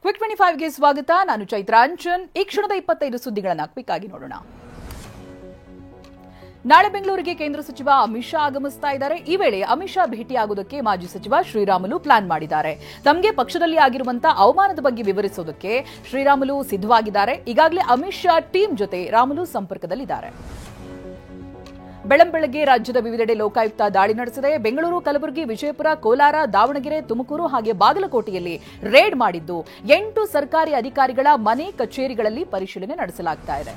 Quick 25ಗೆ ಸ್ವಾಗತ. ನಾನು ಚೈತ್ರಾಂಚನ್. ಈ ಕ್ಷಣದ 25 ಸುದ್ದಿಗಳನ್ನು ಕ್ವಿಕ್ ಆಗಿ ನೋಡೋಣ. ನಾಳೆ ಬೆಂಗಳೂರಿಗೆ ಕೇಂದ್ರ ಸಚಿವ ಅಮಿತ್ ಶಾ ಆಗಮಿಸ್ತಾ ಇದ್ದಾರೆ. ಈ ವೇಳೆ ಅಮಿತ್ ಶಾ ಭೇಟಿಯಾಗುವುದಕ್ಕೆ ಮಾಜಿ ಸಚಿವ ಶ್ರೀರಾಮುಲು ಪ್ಲಾನ್ ಮಾಡಿದ್ದಾರೆ. ತಮಗೆ ಪಕ್ಷದಲ್ಲಿ ಆಗಿರುವಂತಹ ಅವಮಾನದ ಬಗ್ಗೆ ವಿವರಿಸೋದಕ್ಕೆ ಶ್ರೀರಾಮುಲು ಸಿದ್ಧವಾಗಿದ್ದಾರೆ. ಈಗಾಗಲೇ ಅಮಿತ್ ಶಾ ಟೀಮ್ ಜೊತೆ ರಾಮುಲು ಸಂಪರ್ಕದಲ್ಲಿದ್ದಾರೆ. ಬೆಳಂಬೆಳಗ್ಗೆ ರಾಜ್ಯದ ವಿವಿಧೆಡೆ ಲೋಕಾಯುಕ್ತ ದಾಳಿ ನಡೆಸಿದೆ. ಬೆಂಗಳೂರು, ಕಲಬುರಗಿ, ವಿಜಯಪುರ, ಕೋಲಾರ, ದಾವಣಗೆರೆ, ತುಮಕೂರು ಹಾಗೆ ಬಾಗಲಕೋಟೆಯಲ್ಲಿ ರೇಡ್ ಮಾಡಿದ್ದು 8 ಸರ್ಕಾರಿ ಅಧಿಕಾರಿಗಳ ಮನೆ ಕಚೇರಿಗಳಲ್ಲಿ ಪರಿಶೀಲನೆ ನಡೆಸಲಾಗ್ತಾ ಇದೆ.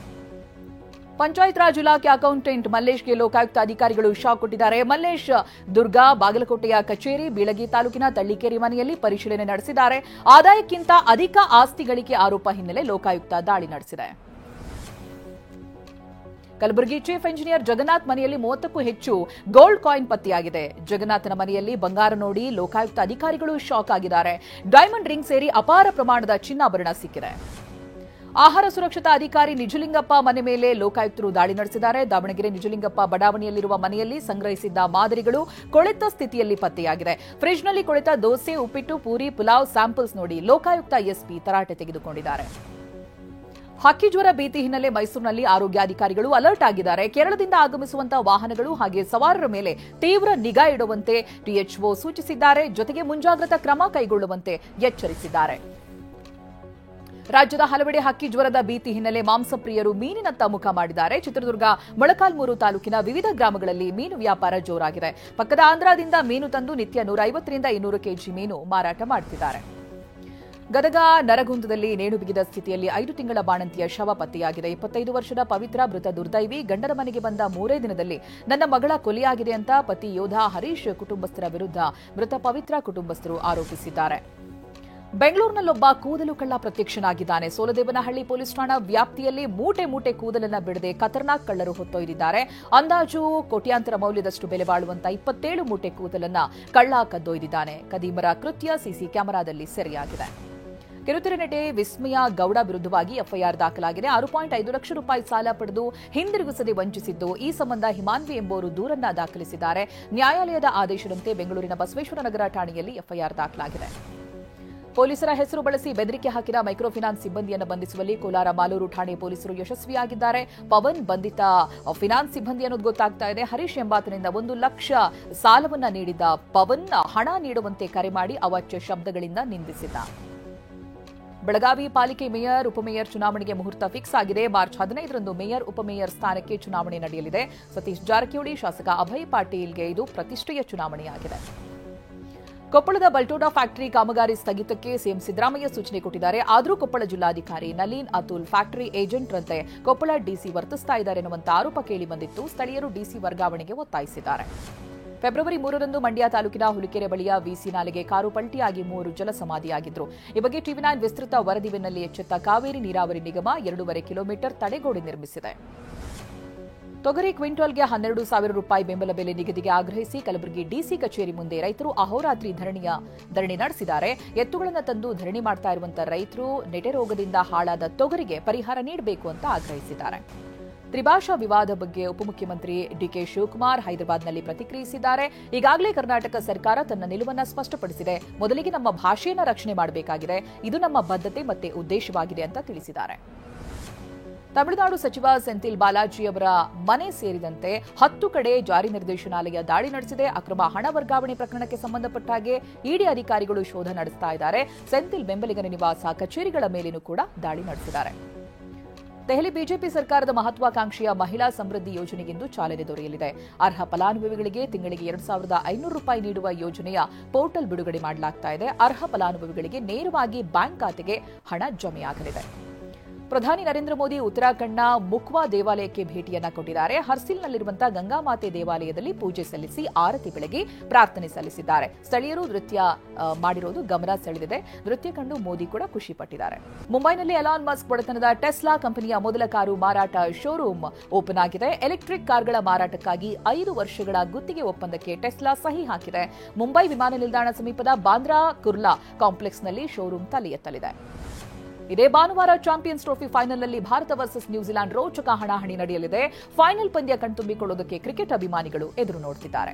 ಪಂಚಾಯತ್ ರಾಜ್ ಇಲಾಖೆ ಅಕೌಂಟೆಂಟ್ ಮಲ್ಲೇಶ್ಗೆ ಲೋಕಾಯುಕ್ತ ಅಧಿಕಾರಿಗಳು ಶಾಕ್ ಕೊಟ್ಟಿದ್ದಾರೆ. ಮಲ್ಲೇಶ್ ದುರ್ಗಾ ಬಾಗಲಕೋಟೆಯ ಕಚೇರಿ, ಬೀಳಗಿ ತಾಲೂಕಿನ ತಳ್ಳಿಕೇರಿ ಮನೆಯಲ್ಲಿ ಪರಿಶೀಲನೆ ನಡೆಸಿದ್ದಾರೆ. ಆದಾಯಕ್ಕಿಂತ ಅಧಿಕ ಆಸ್ತಿ ಗಳಿಕೆ ಆರೋಪ ಹಿನ್ನೆಲೆ ಲೋಕಾಯುಕ್ತ ದಾಳಿ ನಡೆಸಿದೆ. ಕಲಬುರಗಿ ಚೀಫ್ ಇಂಜಿನಿಯರ್ ಜಗನ್ನಾಥ್ ಮನೆಯಲ್ಲಿ 30ಕ್ಕೂ ಹೆಚ್ಚು ಗೋಲ್ಡ್ ಕಾಯಿನ್ ಪತ್ತೆಯಾಗಿದೆ. ಜಗನ್ನಾಥನ ಮನೆಯಲ್ಲಿ ಬಂಗಾರ ನೋಡಿ ಲೋಕಾಯುಕ್ತ ಅಧಿಕಾರಿಗಳು ಶಾಕ್ ಆಗಿದ್ದಾರೆ. ಡೈಮಂಡ್ ರಿಂಗ್ ಸೇರಿ ಅಪಾರ ಪ್ರಮಾಣದ ಚಿನ್ನಾಭರಣ ಸಿಕ್ಕಿದೆ. ಆಹಾರ ಸುರಕ್ಷತಾ ಅಧಿಕಾರಿ ನಿಜಲಿಂಗಪ್ಪ ಮನೆ ಮೇಲೆ ಲೋಕಾಯುಕ್ತರು ದಾಳಿ ನಡೆಸಿದ್ದಾರೆ. ದಾವಣಗೆರೆ ನಿಜಲಿಂಗಪ್ಪ ಬಡಾವಣೆಯಲ್ಲಿರುವ ಮನೆಯಲ್ಲಿ ಸಂಗ್ರಹಿಸಿದ್ದ ಮಾದರಿಗಳು ಕೊಳೆತ ಸ್ಥಿತಿಯಲ್ಲಿ ಪತ್ತೆಯಾಗಿದೆ. ಫ್ರಿಡ್ಜ್ನಲ್ಲಿ ಕೊಳೆತ ದೋಸೆ, ಉಪ್ಪಿಟ್ಟು, ಪೂರಿ, ಪುಲಾವ್ ಸ್ಯಾಂಪಲ್ಸ್ ನೋಡಿ ಲೋಕಾಯುಕ್ತ ಎಸ್ಪಿ ತರಾಟೆ ತೆಗೆದುಕೊಂಡಿದ್ದಾರೆ. ಹಕ್ಕಿ ಜ್ವರ ಭೀತಿ ಹಿನ್ನೆಲೆ ಮೈಸೂರಿನಲ್ಲಿ ಆರೋಗ್ಯಾಧಿಕಾರಿಗಳು ಅಲರ್ಟ್ ಆಗಿದ್ದಾರೆ. ಕೇರಳದಿಂದ ಆಗಮಿಸುವಂತಹ ವಾಹನಗಳು ಹಾಗೆ ಸವಾರರ ಮೇಲೆ ತೀವ್ರ ನಿಗಾ ಇಡುವಂತೆ ಟಿಎಚ್ಒ ಸೂಚಿಸಿದ್ದಾರೆ. ಜೊತೆಗೆ ಮುಂಜಾಗ್ರತಾ ಕ್ರಮ ಕೈಗೊಳ್ಳುವಂತೆ ಎಚ್ಚರಿಸಿದ್ದಾರೆ. ರಾಜ್ಯದ ಹಲವೆಡೆ ಹಕ್ಕಿ ಜ್ವರದ ಭೀತಿ ಹಿನ್ನೆಲೆ ಮಾಂಸಪ್ರಿಯರು ಮೀನಿನತ್ತ ಮುಖ ಮಾಡಿದ್ದಾರೆ. ಚಿತ್ರದುರ್ಗ ಮೊಳಕಾಲ್ಮೂರು ತಾಲೂಕಿನ ವಿವಿಧ ಗ್ರಾಮಗಳಲ್ಲಿ ಮೀನು ವ್ಯಾಪಾರ ಜೋರಾಗಿದೆ. ಪಕ್ಕದ ಆಂಧ್ರದಿಂದ ಮೀನು ತಂದು ನಿತ್ಯ 150ರಿಂದ 200 ಕೆಜಿ ಮೀನು ಮಾರಾಟ ಮಾಡುತ್ತಿದ್ದಾರೆ. ಗದಗ ನರಗುಂದದಲ್ಲಿ ನೇಣು ಬಿಗಿದ ಸ್ಥಿತಿಯಲ್ಲಿ 5 ತಿಂಗಳ ಬಾಣಂತಿಯ ಶವ ಪತ್ತೆಯಾಗಿದೆ. 25 ವರ್ಷದ ಪವಿತ್ರ ಮೃತ ದುರ್ದೈವಿ. ಗಂಡನ ಮನೆಗೆ ಬಂದ 3 ದಿನದಲ್ಲಿ ನನ್ನ ಮಗಳ ಕೊಲೆಯಾಗಿದೆ ಅಂತ ಪತಿ ಯೋಧ ಹರೀಶ್ ಕುಟುಂಬಸ್ಥರ ವಿರುದ್ಧ ಮೃತ ಪವಿತ್ರ ಕುಟುಂಬಸ್ಥರು ಆರೋಪಿಸಿದ್ದಾರೆ. ಬೆಂಗಳೂರಿನಲ್ಲೊಬ್ಬ ಕೂದಲು ಕಳ್ಳ ಪ್ರತ್ಯಕ್ಷನಾಗಿದ್ದಾನೆ. ಸೋಲದೇವನಹಳ್ಳಿ ಪೊಲೀಸ್ ಠಾಣಾ ವ್ಯಾಪ್ತಿಯಲ್ಲಿ ಮೂಟೆ ಮೂಟೆ ಕೂದಲನ್ನ ಬಿಡದೆ ಖತರ್ನಾಕ್ ಕಳ್ಳರು ಹೊತ್ತೊಯ್ದಿದ್ದಾರೆ. ಅಂದಾಜು ಕೋಟ್ಯಾಂತರ ಮೌಲ್ಯದಷ್ಟು ಬೆಲೆ ಬಾಳುವಂತ 27 ಮೂಟೆ ಕೂದಲನ್ನ ಕಳ್ಳ ಕದ್ದೊಯ್ದಿದ್ದಾನೆ. ಕದೀಮರ ಕೃತ್ಯ ಸಿಸಿ ಕ್ಯಾಮೆರಾದಲ್ಲಿ ಸೆರೆಯಾಗಿದೆ. ಕಿರುತೆರೆ ನಟಿ ವಿಸ್ಮಯ ಗೌಡ ವಿರುದ್ಧವಾಗಿ ಎಫ್ಐಆರ್ ದಾಖಲಾಗಿದೆ. 6.5 ಲಕ್ಷ ರೂಪಾಯಿ ಸಾಲ ಪಡೆದು ಹಿಂದಿರುಗಿಸದೆ ವಂಚಿಸಿದ್ದು, ಈ ಸಂಬಂಧ ಹಿಮಾನ್ವಿ ಎಂಬುವರು ದೂರನ್ನ ದಾಖಲಿಸಿದ್ದಾರೆ. ನ್ಯಾಯಾಲಯದ ಆದೇಶದಂತೆ ಬೆಂಗಳೂರಿನ ಬಸವೇಶ್ವರ ನಗರ ಠಾಣೆಯಲ್ಲಿ ಎಫ್ಐಆರ್ ದಾಖಲಾಗಿದೆ. ಪೊಲೀಸರ ಹೆಸರು ಬಳಸಿ ಬೆದರಿಕೆ ಹಾಕಿದ ಮೈಕ್ರೋ ಫಿನಾನ್ಸ್ ಸಿಬ್ಬಂದಿಯನ್ನು ಬಂಧಿಸುವಲ್ಲಿ ಕೋಲಾರ ಮಾಲೂರು ಠಾಣೆ ಪೊಲೀಸರು ಯಶಸ್ವಿಯಾಗಿದ್ದಾರೆ. ಪವನ್ ಬಂಧಿತ ಫಿನಾನ್ಸ್ ಸಿಬ್ಬಂದಿ ಅನ್ನೋದು ಗೊತ್ತಾಗ್ತಾ ಇದೆ. ಹರೀಶ್ ಎಂಬಾತನಿಂದ 1 ಲಕ್ಷ ಸಾಲವನ್ನ ನೀಡಿದ್ದ ಪವನ್ ಹಣ ನೀಡುವಂತೆ ಕರೆ ಮಾಡಿ ಅವಾಚ್ಯ ಶಬ್ದಗಳಿಂದ ನಿಂದಿಸಿದ್ದ. ಬೆಳಗಾವಿ ಪಾಲಿಕೆ ಮೇಯರ್, ಉಪಮೇಯರ್ ಚುನಾವಣೆಗೆ ಮುಹೂರ್ತ ಫಿಕ್ಸ್ ಆಗಿದೆ. ಮಾರ್ಚ್ 15ರಂದು ಮೇಯರ್, ಉಪಮೇಯರ್ ಸ್ಥಾನಕ್ಕೆ ಚುನಾವಣೆ ನಡೆಯಲಿದೆ. ಸತೀಶ್ ಜಾರಕಿಹೊಳಿ, ಶಾಸಕ ಅಭಯ್ ಪಾಟೀಲ್ಗೆ ಇದು ಪ್ರತಿಷ್ಠೆಯ ಚುನಾವಣೆಯಾಗಿದೆ. ಕೊಪ್ಪಳದ ಬಲ್ಟೋಡಾ ಫ್ಯಾಕ್ಟರಿ ಕಾಮಗಾರಿ ಸ್ಥಗಿತಕ್ಕೆ ಸಿಎಂ ಸಿದ್ದರಾಮಯ್ಯ ಸೂಚನೆ ಕೊಟ್ಟಿದ್ದಾರೆ. ಆದರೂ ಕೊಪ್ಪಳ ಜಿಲ್ಲಾಧಿಕಾರಿ ನಲೀನ್ ಅತುಲ್ ಫ್ಯಾಕ್ಟರಿ ಏಜೆಂಟ್ರಂತೆ ಕೊಪ್ಪಳ ಡಿಸಿ ವರ್ತಿಸ್ತಾ ಇದ್ದಾರೆ ಎನ್ನುವಂತ ಆರೋಪ ಕೇಳಿ ಬಂದಿತ್ತು. ಸ್ಥಳೀಯರು ಡಿಸಿ ವರ್ಗಾವಣೆಗೆ ಒತ್ತಾಯಿಸಿದ್ದಾರೆ. ಫೆಬ್ರವರಿ 3ರಂದು ಮಂಡ್ಯ ತಾಲೂಕಿನ ಹುಲಿಕೆರೆ ಬಳಿಯ ವಿಸಿ ನಾಲೆಗೆ ಕಾರು ಪಲ್ಟಿಯಾಗಿ 3 ಜಲಸಮಾಧಿಯಾಗಿದ್ರು. ಈ ಬಗ್ಗೆ ಟಿವಿ9 ವಿಸ್ತೃತ ವರದಿ ಬೆನ್ನಲ್ಲೇ ಎಚ್ಚೆತ್ತ ಕಾವೇರಿ ನೀರಾವರಿ ನಿಗಮ 2.5 ಕಿಲೋಮೀಟರ್ ತಡೆಗೋಡೆ ನಿರ್ಮಿಸಿದೆ. ತೊಗರಿ ಕ್ವಿಂಟಾಲ್ಗೆ 12,000 ರೂಪಾಯಿ ಬೆಂಬಲ ಬೆಲೆ ನಿಗದಿಗೆ ಆಗ್ರಹಿಸಿ ಕಲಬುರಗಿ ಡಿಸಿ ಕಚೇರಿ ಮುಂದೆ ರೈತರು ಅಹೋರಾತ್ರಿ ಧರಣಿ ನಡೆಸಿದ್ದಾರೆ. ಎತ್ತುಗಳನ್ನು ತಂದು ಧರಣಿ ಮಾಡ್ತಾ ಇರುವಂತಹ ರೈತರು ನೆಟೆ ರೋಗದಿಂದ ಹಾಳಾದ ತೊಗರಿಗೆ ಪರಿಹಾರ ನೀಡಬೇಕು ಅಂತ ಆಗ್ರಹಿಸಿದ್ದಾರೆ. ತ್ರಿಭಾಷಾ ವಿವಾದ ಬಗ್ಗೆ ಉಪಮುಖ್ಯಮಂತ್ರಿ ಡಿಕೆ ಶಿವಕುಮಾರ್ ಹೈದರಾಬಾದ್ನಲ್ಲಿ ಪ್ರತಿಕ್ರಿಯಿಸಿದ್ದಾರೆ. ಈಗಾಗಲೇ ಕರ್ನಾಟಕ ಸರ್ಕಾರ ತನ್ನ ನಿಲುವನ್ನು ಸ್ಪಷ್ಟಪಡಿಸಿದೆ. ಮೊದಲಿಗೆ ನಮ್ಮ ಭಾಷೆಯನ್ನು ರಕ್ಷಣೆ ಮಾಡಬೇಕಾಗಿದೆ. ಇದು ನಮ್ಮ ಬದ್ಧತೆ ಮತ್ತೆ ಉದ್ದೇಶವಾಗಿದೆ ಅಂತ ತಿಳಿಸಿದ್ದಾರೆ. ತಮಿಳುನಾಡು ಸಚಿವ ಸೆಂಥಿಲ್ ಬಾಲಾಜಿ ಅವರ ಮನೆ ಸೇರಿದಂತೆ 10 ಕಡೆ ಜಾರಿ ನಿರ್ದೇಶನಾಲಯ ದಾಳಿ ನಡೆಸಿದೆ. ಅಕ್ರಮ ಹಣ ವರ್ಗಾವಣೆ ಪ್ರಕರಣಕ್ಕೆ ಸಂಬಂಧಪಟ್ಟ ಹಾಗೆ ಇಡಿ ಅಧಿಕಾರಿಗಳು ಶೋಧ ನಡೆಸ್ತಾ ಇದ್ದಾರೆ. ಸೆಂಥಿಲ್ ಬೆಂಬಲಿಗರ ನಿವಾಸ, ಕಚೇರಿಗಳ ಮೇಲೇನೂ ಕೂಡ ದಾಳಿ ನಡೆಸಿದ್ದಾರೆ. ದೆಹಲಿ ಬಿಜೆಪಿ ಸರ್ಕಾರದ ಮಹತ್ವಾಕಾಂಕ್ಷೆಯ ಮಹಿಳಾ ಸಮೃದ್ಧಿ ಯೋಜನೆಗಿಂದು ಚಾಲನೆ ದೊರೆಯಲಿದೆ. ಅರ್ಹ ಫಲಾನುಭವಿಗಳಿಗೆ ತಿಂಗಳಿಗೆ 2,500 ರೂಪಾಯಿ ನೀಡುವ ಯೋಜನೆಯ ಪೋರ್ಟಲ್ ಬಿಡುಗಡೆ ಮಾಡಲಾಗ್ತಾ ಇದೆ. ಅರ್ಹ ಫಲಾನುಭವಿಗಳಿಗೆ ನೇರವಾಗಿ ಬ್ಯಾಂಕ್ ಖಾತೆಗೆ ಹಣ ಜಮೆಯಾಗಲಿದೆ. ಪ್ರಧಾನಿ ನರೇಂದ್ರ ಮೋದಿ ಉತ್ತರಾಖಂಡ್ನ ಮುಖ್ವಾ ದೇವಾಲಯಕ್ಕೆ ಭೇಟಿಯನ್ನ ಕೊಟ್ಟಿದ್ದಾರೆ. ಹರ್ಸಿಲ್ನಲ್ಲಿರುವಂತಹ ಗಂಗಾಮಾತೆ ದೇವಾಲಯದಲ್ಲಿ ಪೂಜೆ ಸಲ್ಲಿಸಿ ಆರತಿ ಬೆಳಗಿ ಪ್ರಾರ್ಥನೆ ಸಲ್ಲಿಸಿದ್ದಾರೆ. ಸ್ಥಳೀಯರು ನೃತ್ಯ ಮಾಡಿರೋದು ಗಮನ ಸೆಳೆದಿದೆ. ನೃತ್ಯ ಕಂಡು ಮೋದಿ ಕೂಡ ಖುಷಿ ಪಟ್ಟಿದ್ದಾರೆ. ಮುಂಬೈನಲ್ಲಿ ಎಲಾನ್ ಮಸ್ಕ್ ಒಡೆತನದ ಟೆಸ್ಲಾ ಕಂಪನಿಯ ಮೊದಲ ಕಾರು ಮಾರಾಟ ಶೋರೂಮ್ ಓಪನ್ ಆಗಿದೆ. ಎಲೆಕ್ಟ್ರಿಕ್ ಕಾರ್ಗಳ ಮಾರಾಟಕ್ಕಾಗಿ 5 ವರ್ಷಗಳ ಗುತ್ತಿಗೆ ಒಪ್ಪಂದಕ್ಕೆ ಟೆಸ್ಲಾ ಸಹಿ ಹಾಕಿದೆ. ಮುಂಬೈ ವಿಮಾನ ನಿಲ್ದಾಣ ಸಮೀಪದ ಬಾಂದ್ರಾ ಕುರ್ಲಾ ಕಾಂಪ್ಲೆಕ್ಸ್ನಲ್ಲಿ ಶೋರೂಮ್ ತಲೆ ಎತ್ತಲಿದೆ. ಇದೇ ಭಾನುವಾರ ಚಾಂಪಿಯನ್ಸ್ ಟ್ರೋಫಿ ಫೈನಲ್ನಲ್ಲಿ ಭಾರತ ವರ್ಸಸ್ ನ್ಯೂಜಿಲೆಂಡ್ ರೋಚಕ ಹಣಾಹಣಿ ನಡೆಯಲಿದೆ. ಫೈನಲ್ ಪಂದ್ಯ ಕಣ್ತುಂಬಿಕೊಳ್ಳೋದಕ್ಕೆ ಕ್ರಿಕೆಟ್ ಅಭಿಮಾನಿಗಳು ಎದುರು ನೋಡುತ್ತಿದ್ದಾರೆ.